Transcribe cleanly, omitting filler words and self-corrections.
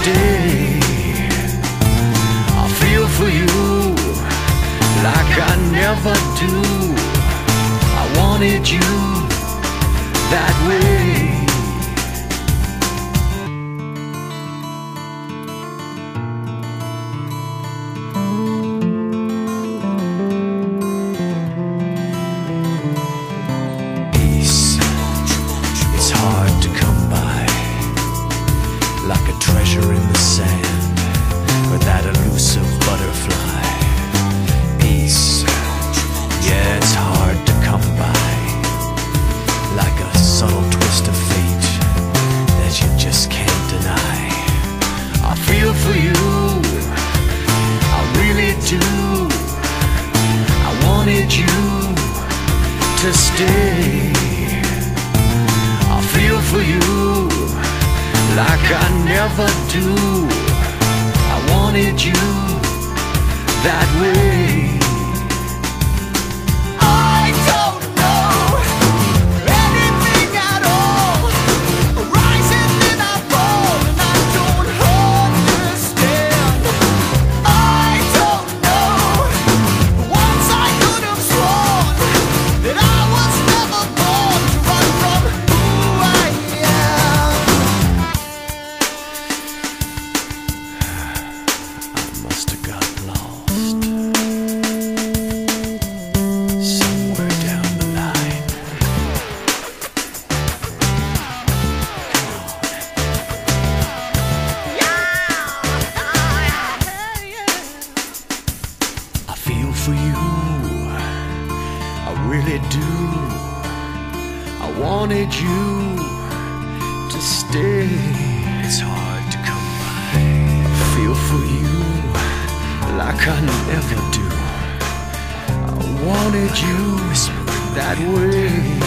stay. I feel for you like I never do. I wanted you that way. Hard to come by, like a treasure in the sand, or that elusive butterfly. Peace, yeah, it's hard to come by, like a subtle twist of fate that you just can't deny. I feel for you, I really do. I wanted you to stay. Feel for you like I never do. I wanted you that way. I don't know anything at all. Rising then I fall and I don't understand. I don't know. Once I could have sworn that I was never born to run from for you, I really do. I wanted you to stay. It's hard to come by. I feel for you like I never do. I wanted you that way.